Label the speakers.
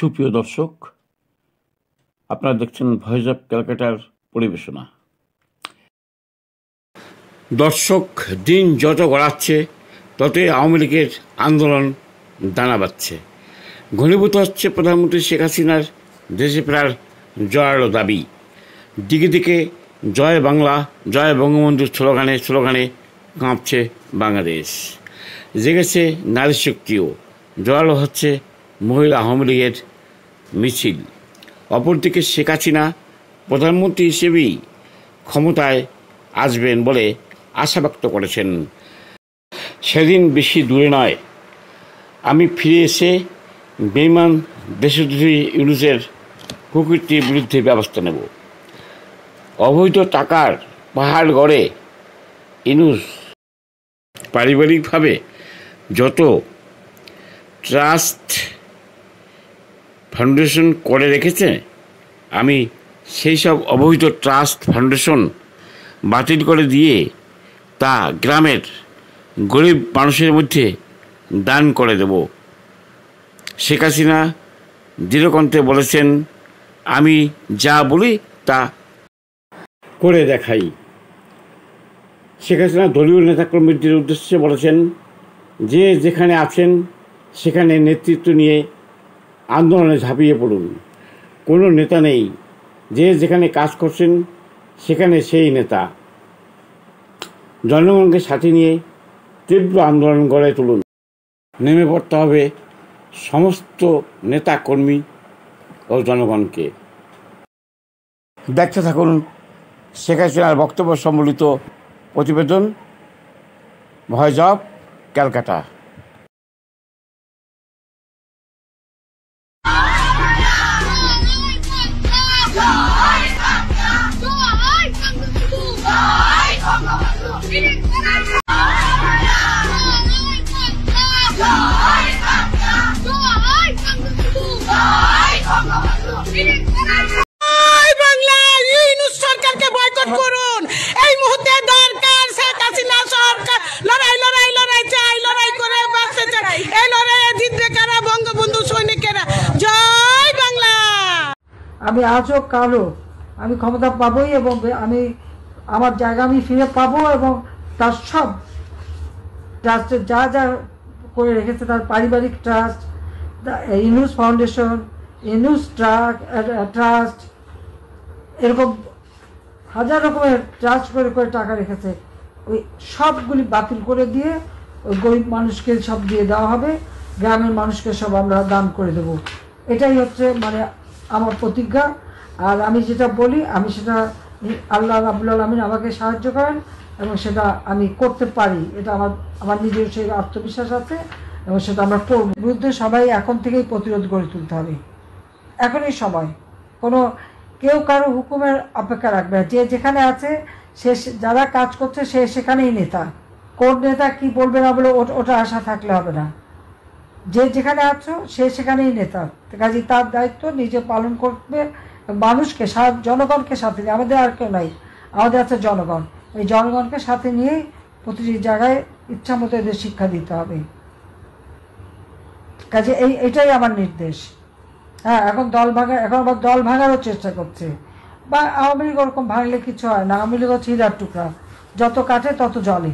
Speaker 1: সুপ্রিয় দর্শক, আপনারা দেখছেন ভয়েস অফ ক্যালকাটার পরিবেশনা। দর্শক, দিন যত গড়াচ্ছে ততই আওয়ামী লীগের আন্দোলন দানা বাঁধছে। ঘনীভূত হচ্ছে প্রধানমন্ত্রী শেখ হাসিনার দেশে ফেরার জোরালো দাবি। দিকে দিকে জয় বাংলা, জয় বঙ্গবন্ধুর স্লোগানে স্লোগানে কাঁপছে বাংলাদেশ। জেগেছে নারী শক্তিও, জোরালো হচ্ছে মহিলা আওয়ামী লীগের মিছিল। অপরদিকে শেখ হাসিনা প্রধানমন্ত্রী হিসেবেই ক্ষমতায় আসবেন বলে আশা ব্যক্ত করেছেন। সেদিন বেশি দূরে নয়, আমি ফিরে এসে বেঈমান দেশদ্রোহী ইউনূসের কুকীর্তির বিরুদ্ধে ব্যবস্থা নেব। অবৈধ টাকার পাহাড় গড়ে ইউনূস পারিবারিকভাবে যত ট্রাস্ট ফাউন্ডেশন করে রেখেছে, আমি সেই সব অবৈধ ট্রাস্ট ফাউন্ডেশন বাতিল করে দিয়ে তা গ্রামের গরিব মানুষের মধ্যে দান করে দেব। শেখ হাসিনা দৃঢ়কণ্ঠে বলেছেন, আমি যা বলি তা করে দেখাই। শেখ হাসিনা দলীয় নেতাকর্মীদের উদ্দেশ্যে বলেছেন, যে যেখানে আছেন সেখানে নেতৃত্ব নিয়ে আন্দোলনে ঝাঁপিয়ে পড়ুন। কোনো নেতা নেই, যে যেখানে কাজ করছেন সেখানে সেই নেতা। জনগণকে সাথে নিয়ে তীব্র আন্দোলন গড়ে তুলুন। নেমে পড়তে হবে সমস্ত নেতা কর্মী ও জনগণকে। দেখতে থাকুন শেখ হাসিনার বক্তব্য সম্বলিত প্রতিবেদন, ভয়েস অফ ক্যালকাটা।
Speaker 2: সরকারকে বয়কট করুন। এই মুহূর্তে দরকার শেখ হাসিনা সরকার। লড়াই লড়াই লড়াই চাই, লড়াই করে বাঁচতে চাই। এই লড়াইয়ে জিতবে কারা? বঙ্গবন্ধু সৈনিকেরা। জয় বাংলা।
Speaker 3: আমি আজও কালও আমি ক্ষমতা পাবোই এবং আমি আমার জায়গা আমি ফিরে পাবো এবং তার সব ট্রাস্টে যা যা করে রেখেছে, তার পারিবারিক trust, Yunus foundation, Yunus trust, এরকম হাজার রকমের ট্রাস্ট করে করে টাকা রেখেছে, ওই সবগুলি বাতিল করে দিয়ে ওই গরিব মানুষকে সব দিয়ে দেওয়া হবে, গ্রামের মানুষকে সব আমরা দান করে দেব। এটাই হচ্ছে মানে আমার প্রতিজ্ঞা। আর আমি যেটা বলি, আমি সেটা আল্লাহ রাব্বুল আলামিন আমাকে সাহায্য করেন এবং সেটা আমি করতে পারি। এটা আমার নিজের সেই আত্মবিশ্বাস আছে এবং সেটা আমরা করব। বিরুদ্ধে সবাই এখন থেকেই প্রতিরোধ গড়ে তুলতে হবে। এখনই সময়, কোনো কেউ কারো হুকুমের অপেক্ষা রাখবে না। যে যেখানে আছে সে যারা কাজ করছে সে সেখানেই নেতা। কোন নেতা কি বলবে না বলে ওটা আশা থাকলে হবে না। যে যেখানে আছো সে সেখানেই নেতা। কাজে তার দায়িত্ব নিজে পালন করবে। মানুষকে, জনগণকে সাথে নিয়ে, আমাদের আর কেউ নাই, আমাদের আছে জনগণ। এই জনগণকে সাথে নিয়েই প্রতিটি জায়গায় ইচ্ছা মতো এদের শিক্ষা দিতে হবে। কাজে এটাই আমার নির্দেশ। হ্যাঁ, এখন আবার দল ভাঙারও চেষ্টা করছে। বা আওয়ামী লীগ ওরকম ভাঙলে কিছু হয় না। আওয়ামী লীগ হচ্ছে হীরার টুকরা, যত কাটে তত জলে।